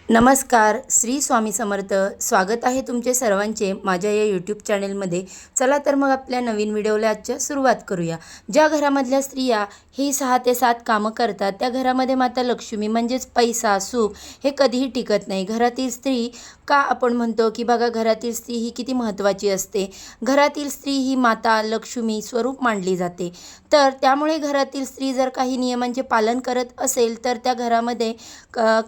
नमस्कार, श्री स्वामी समर्थ. स्वागत आहे तुमचे सर्वांचे माझ्या या यूट्यूब चॅनलमध्ये. चला तर मग आपल्या नवीन व्हिडिओला आजच्या सुरुवात करूया. ज्या घरामधल्या स्त्रिया ही 6 ते 7 कामं करतात त्या घरामध्ये माता लक्ष्मी म्हणजेच पैसा, सुख हे कधीही टिकत नाही. घरातील स्त्री का आपण म्हणतो की बघा, घरातील स्त्री ही किती महत्त्वाची असते. घरातील स्त्री ही माता लक्ष्मी स्वरूप मानली जाते. तर त्यामुळे घरातील स्त्री जर काही नियमांचे पालन करत असेल तर त्या घरामध्ये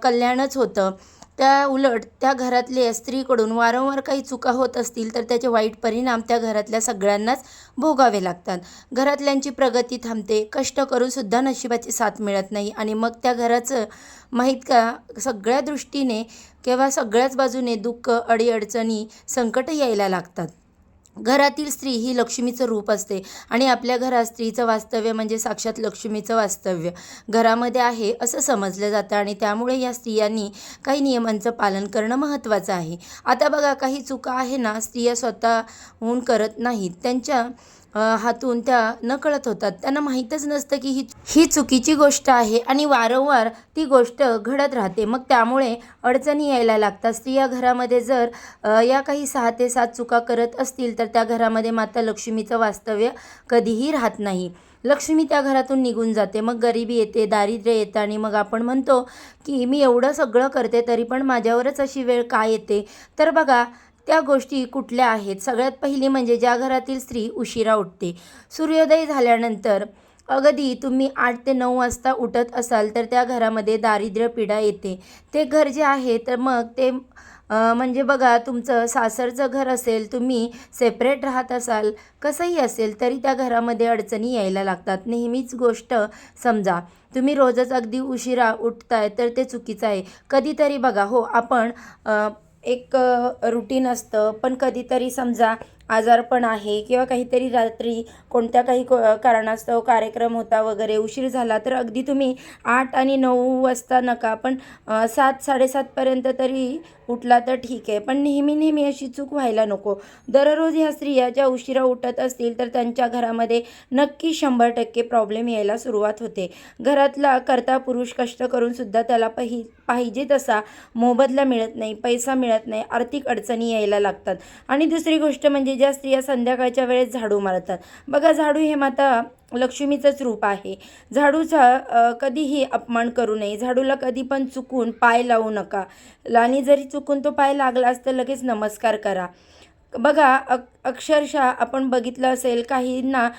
कल्याणच होतं. त्या उलट त्या घरातल्या स्त्रीकडून वारंवार काही चुका होत असतील तर त्याचे वाईट परिणाम त्या घरातल्या सगळ्यांनाच भोगावे लागतात. घरातल्यांची प्रगती थांबते, कष्ट करूनसुद्धा नशिबाची साथ मिळत नाही आणि मग त्या घराचं माहीत का सगळ्या दृष्टीने किंवा सगळ्याच बाजूने दुःख, अडीअडचणी, संकट यायला लागतात. घरातील स्त्री ही लक्ष्मीचं रूप असते आणि आपल्या घरात स्त्रीचं वास्तव्य म्हणजे साक्षात लक्ष्मीचं वास्तव्य घरामध्ये आहे असं समजलं जातं आणि त्यामुळे या स्त्रियांनी काही नियमांचं पालन करणं महत्त्वाचं आहे. आता बघा, काही चुका आहे ना स्त्रिया स्वतःहून करत नाहीत, त्यांच्या हातून त्या नकळत होतात. त्यांना माहीतच नसतं की ही चुकीची गोष्ट आहे आणि वारंवार ती गोष्ट घडत राहते. मग त्यामुळे अडचणी यायला लागतात. स्त्रिया घरामध्ये जर या काही 6 ते 7 चुका करत असतील तर त्या घरामध्ये माता लक्ष्मीचं वास्तव्य कधीही राहत नाही. लक्ष्मी त्या घरातून निघून जाते. मग गरिबी येते, दारिद्र्य येतं आणि मग आपण म्हणतो की मी एवढं सगळं करते तरी पण माझ्यावरच अशी वेळ का येते. तर बघा, त्या गोष्टी कुठल्या आहेत. सगळ्यात पहिली म्हणजे ज्या घरातील स्त्री उशिरा उठते. सूर्योदय झाल्यानंतर अगदी तुम्ही 8 ते 9 वाजता उठत असाल तर त्या घरामध्ये दारिद्र्य पीडा येते. ते घर जे आहे तर मग ते म्हणजे बघा, तुमचं सासरचं घर असेल, तुम्ही सेपरेट राहत असाल, कसंही असेल तरी त्या घरामध्ये अडचणी यायला लागतात. नेहमीच गोष्ट समजा, तुम्ही रोजच अगदी उशिरा उठताय तर ते चुकीचं आहे. कधीतरी बघा, हो आपण एक रुटीन असतं, पण कधीतरी समजा आजारपण आहे किंवा काहीतरी रात्री कोणत्या काही कारणास्तव कार्यक्रम होता वगैरे, उशीर झाला तर अगदी तुम्ही 8 आणि 9 वाजता नका, पण 7 साडेसातपर्यंत तरी उठला तर ठीक आहे. पण नेहमी अशी चूक व्हायला नको. दररोज ह्या स्त्रिया ज्या उशिरा उठत असतील तर त्यांच्या घरामध्ये नक्की 100% प्रॉब्लेम यायला सुरुवात होते. घरातला कर्ता पुरुष कष्ट करूनसुद्धा त्याला पाहिजे तसा मोबदला मिळत नाही, पैसा मिळत नाही, आर्थिक अडचणी यायला लागतात. आणि दुसरी गोष्ट म्हणजे ज्या स्त्रिया संध्याकाळच्या वेळेस झाडू मारतात. बघा, झाडू हे माता लक्ष्मीचंच रूप आहे. झाडूचा कधीही अपमान करू नये. झाडूला कधी पण चुकून पाय लावू नका आणि जरी चुकून तो पाय लागलाच तर लगेच नमस्कार करा. बघा, अक्षरशः आपण बघितलं असेल, काहींना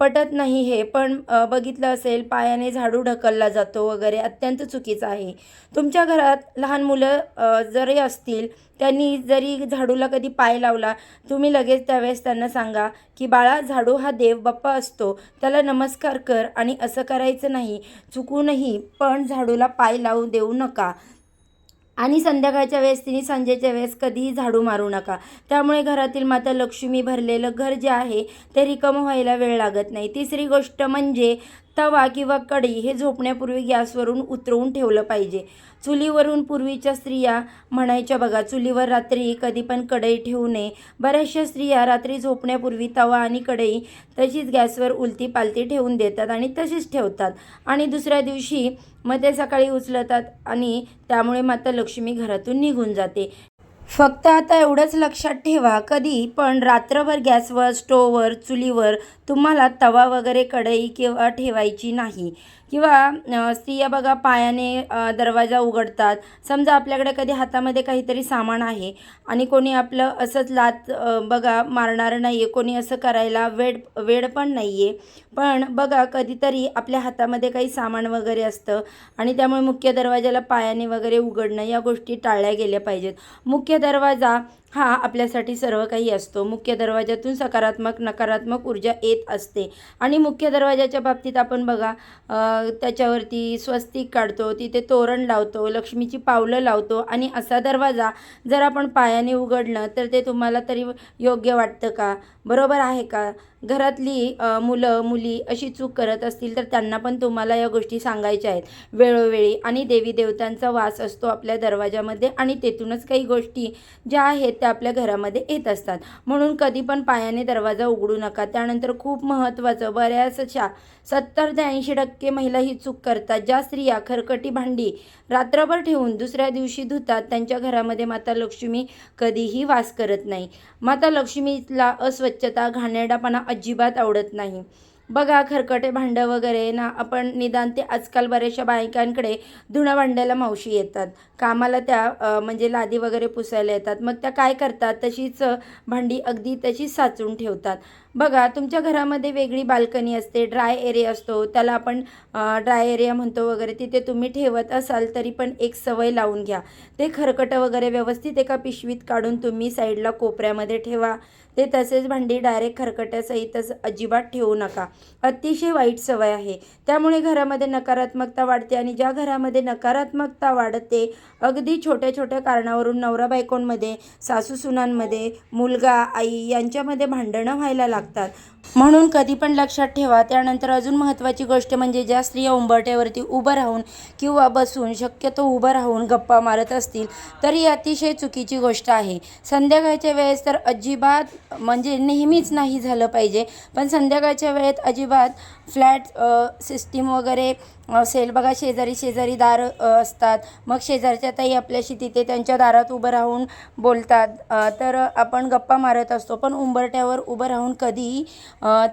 पटत नाही हे, पण बघितलं असेल पायाने झाडू ढकलला जातो वगैरे, अत्यंत चुकीचं आहे. तुमच्या घरात लहान मुलं जरी असतील, त्यांनी जरी झाडूला कधी पाय लावला, तुम्ही लगेच त्यावेळेस त्यांना सांगा की बाळा, झाडू हा देव बाप्पा असतो, त्याला नमस्कार कर आणि असं करायचं नाही. चुकूनही पण झाडूला पाय लावू देऊ नका. आणि संध्याकाळच्या वेळेस तिने संजेच्या वेळेस कधीही झाडू मारू नका. त्यामुळे घरातील माता लक्ष्मी भरलेलं घर जे आहे ते रिकामं व्हायला वेळ लागत नाही. तिसरी गोष्ट म्हणजे तवा किंवा कढई हे झोपण्यापूर्वी गॅसवरून उतरवून ठेवलं पाहिजे. चुलीवरून पूर्वीच्या स्त्रिया म्हणायच्या बघा, चुलीवर रात्री कधी पण कढई ठेवू नये. बऱ्याचशा स्त्रिया रात्री झोपण्यापूर्वी तवा आणि कढई तशीच गॅसवर उलती पालती ठेवून देतात आणि तशीच ठेवतात आणि दुसऱ्या दिवशी मग ते सकाळी उचलतात आणि त्यामुळे माता लक्ष्मी घरातून निघून जाते. फक्त आता एवढंच लक्षात ठेवा, कधी पण रात्रभर गॅसवर, स्टोववर, चुलीवर तुम्हाला तवा वगैरे कढई किंवा ठेवायची नाही. किंवा स्त्रिया बघा पायाने दरवाजा उघडतात. समजा आपल्याकडे कधी हातामध्ये काहीतरी सामान आहे आणि कोणी आपलं असंच लाथ बघा मारणारं नाही आहे, कोणी असं करायला वेड पण नाही आहे. पण बघा, कधीतरी आपल्या हातामध्ये काही सामान वगैरे असतं आणि त्यामुळे मुख्य दरवाजाला पायाने वगैरे उघडणं या गोष्टी टाळल्या गेल्या पाहिजेत. मुख्य दरवाजा हा आपल्यासाठी सर्व काही असतो. मुख्य दरवाजातून सकारात्मक नकारात्मक ऊर्जा येत असते आणि मुख्य दरवाजाच्या बाबतीत आपण बघा, त्याच्यावरती स्वस्तिक काढतो, तिथे तोरण लावतो, लक्ष्मीची पावलं लावतो आणि असा दरवाजा जर आपण पायाने उघडलं तर ते तुम्हाला तरी योग्य वाटतं का? बरोबर आहे का? घरातली मुलं मुली अशी चूक करत असतील तर त्यांना पण तुम्हाला या गोष्टी सांगायच्या आहेत वेळोवेळी. आणि देवी देवतांचा वास असतो आपल्या दरवाजामध्ये आणि तेथूनच काही गोष्टी ज्या आहेत त्या आपल्या घरामध्ये येत असतात. म्हणून कधी पण पायाने दरवाजा उघडू नका. त्यानंतर खूप महत्त्वाचं, बऱ्याचशा 70 ते 80% महिला ही चूक करतात. ज्या स्त्रिया खरकटी भांडी रात्रभर ठेवून दुसऱ्या दिवशी धुतात, त्यांच्या घरामध्ये माता लक्ष्मी कधीही वास करत नाही. माता लक्ष्मीला अस्वच्छता, घाणेरडापणा अजिबात आवडत नाही. बघा, खरकटे भांडं वगैरे ना, आपण निदान ते आजकाल बऱ्याचशा बायकांकडे धुणं भांड्याला मावशी येतात कामाला, त्या म्हणजे लादी वगैरे पुसायला येतात. मग त्या काय करतात, तशीच भांडी अगदी तशीच साचून ठेवतात. बघा, तुमच्या घरामध्ये वेगळी बाल्कनी असते, ड्राय एरिया असतो, त्याला आपण ड्राय एरिया म्हणतो वगैरे, तिथे तुम्ही ठेवत असाल तरी पण एक सवय लावून घ्या. ते खरकटं वगैरे व्यवस्थित एका पिशवीत काढून तुम्ही साईडला कोपऱ्यामध्ये ठेवा. ते तसेच भांडी डायरेक्ट खरकट्यासहितच अजिबात ठेवू नका. अतिशय वाईट सवय आहे. त्यामुळे घरामध्ये नकारात्मकता वाढते आणि ज्या घरामध्ये नकारात्मकता वाढते, अगदी छोट्या छोट्या कारणावरून नवरा बायकोंमध्ये, सासू सुनांमध्ये, मुलगा आई यांच्यामध्ये भांडणं व्हायला लागतात. म्हणून कधी पण लक्षात ठेवा. त्यानंतर अजून महत्त्वाची गोष्ट म्हणजे ज्या स्त्रिया उंबरठ्यावरती उभं राहून किंवा बसून, शक्यतो उभं राहून गप्पा मारत असतील तर ही अतिशय चुकीची गोष्ट आहे. संध्याकाळच्या वेळेस तर अजिबात, म्हणजे नेहमीच नाही झालं पाहिजे, पण संध्याकाळच्या वेळेत अजिबात फ्लॅट सिस्टीम वगैरे असेल. बघा, शेजारी शेजारी दार असतात, मग शेजारच्या ताई आपल्याशी तिथे त्यांच्या दारात उभं राहून बोलतात, तर आपण गप्पा मारत असतो. पण उंबरठ्यावर उभं राहून कधीही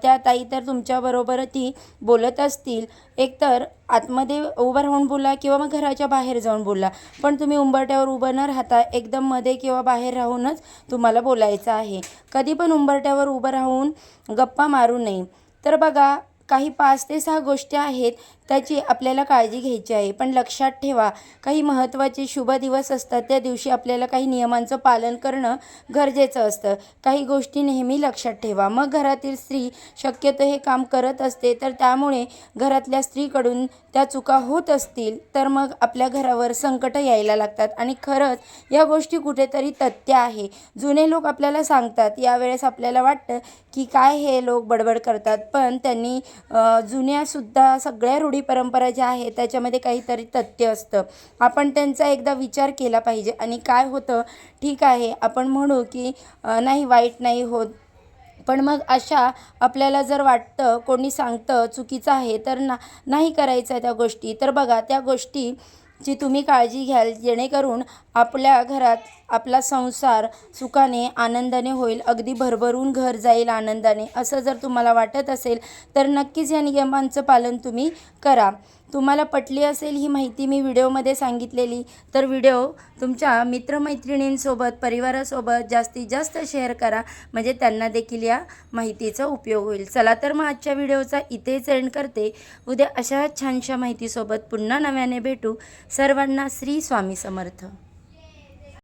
त्या ताई तर तुमच्याबरोबर ती बोलत असतील, एकतर आतमध्ये उभं राहून बोला किंवा मग घराच्या बाहेर जाऊन बोला, पण तुम्ही उंबरठ्यावर उभं न राहता एकदम मध्ये किंवा बाहेर राहूनच तुम्हाला बोलायचं आहे. कधी पण उंबरठ्यावर उभं राहून गप्पा मारू नये. तर बघा, काही 5 ते 6 गोष्टी आहेत त्याची आपल्याला काळजी घ्यायची आहे. पण लक्षात ठेवा, काही महत्त्वाचे शुभ दिवस असतात, त्या दिवशी आपल्याला काही नियमांचं पालन करणं गरजेचं असतं. काही गोष्टी नेहमी लक्षात ठेवा. मग घरातील स्त्री शक्यतो हे काम करत असते, तर त्यामुळे घरातल्या स्त्रीकडून त्या चुका होत असतील तर मग आपल्या घरावर संकट यायला लागतात. आणि खरंच या गोष्टी कुठेतरी तथ्य आहे. जुने लोक आपल्याला सांगतात. यावेळेस आपल्याला वाटतं की काय हे लोक बडबड करतात, पण त्यांनी जुन्यासुद्धा सगळ्या रूढी परंपरा ज्या आहेत त्याच्यामध्ये काहीतरी तथ्य असतं. आपण त्यांचा एकदा विचार केला पाहिजे. आणि काय होतं, ठीक आहे आपण म्हणू की नाही, वाईट नाही होत, पण मग अशा आपल्याला जर वाटतं, कोणी सांगतं चुकीचं आहे, तर नाही करायचं त्या गोष्टी. तर बघा, त्या गोष्टीची तुम्ही काळजी घ्याल, जेणेकरून आपल्या घरात आपला संसार सुखाने आनंदाने होईल, अगदी भरभरून घर जाईल आनंदाने. असं जर तुम्हाला वाटत असेल तर नक्कीच या नियमांचं पालन तुम्ही करा. तुम्हाला पटली असेल ही माहिती मी व्हिडिओमध्ये सांगितलेली, तर व्हिडिओ तुमच्या मित्रमैत्रिणींसोबत, परिवारासोबत जास्तीत जास्त शेअर करा, म्हणजे त्यांना देखील या माहितीचा उपयोग होईल. चला तर मग आजच्या व्हिडिओचा इथेच एंड करते. उद्या अशा छानशा माहितीसोबत पुन्हा नव्याने भेटू. सर्वांना श्री स्वामी समर्थ.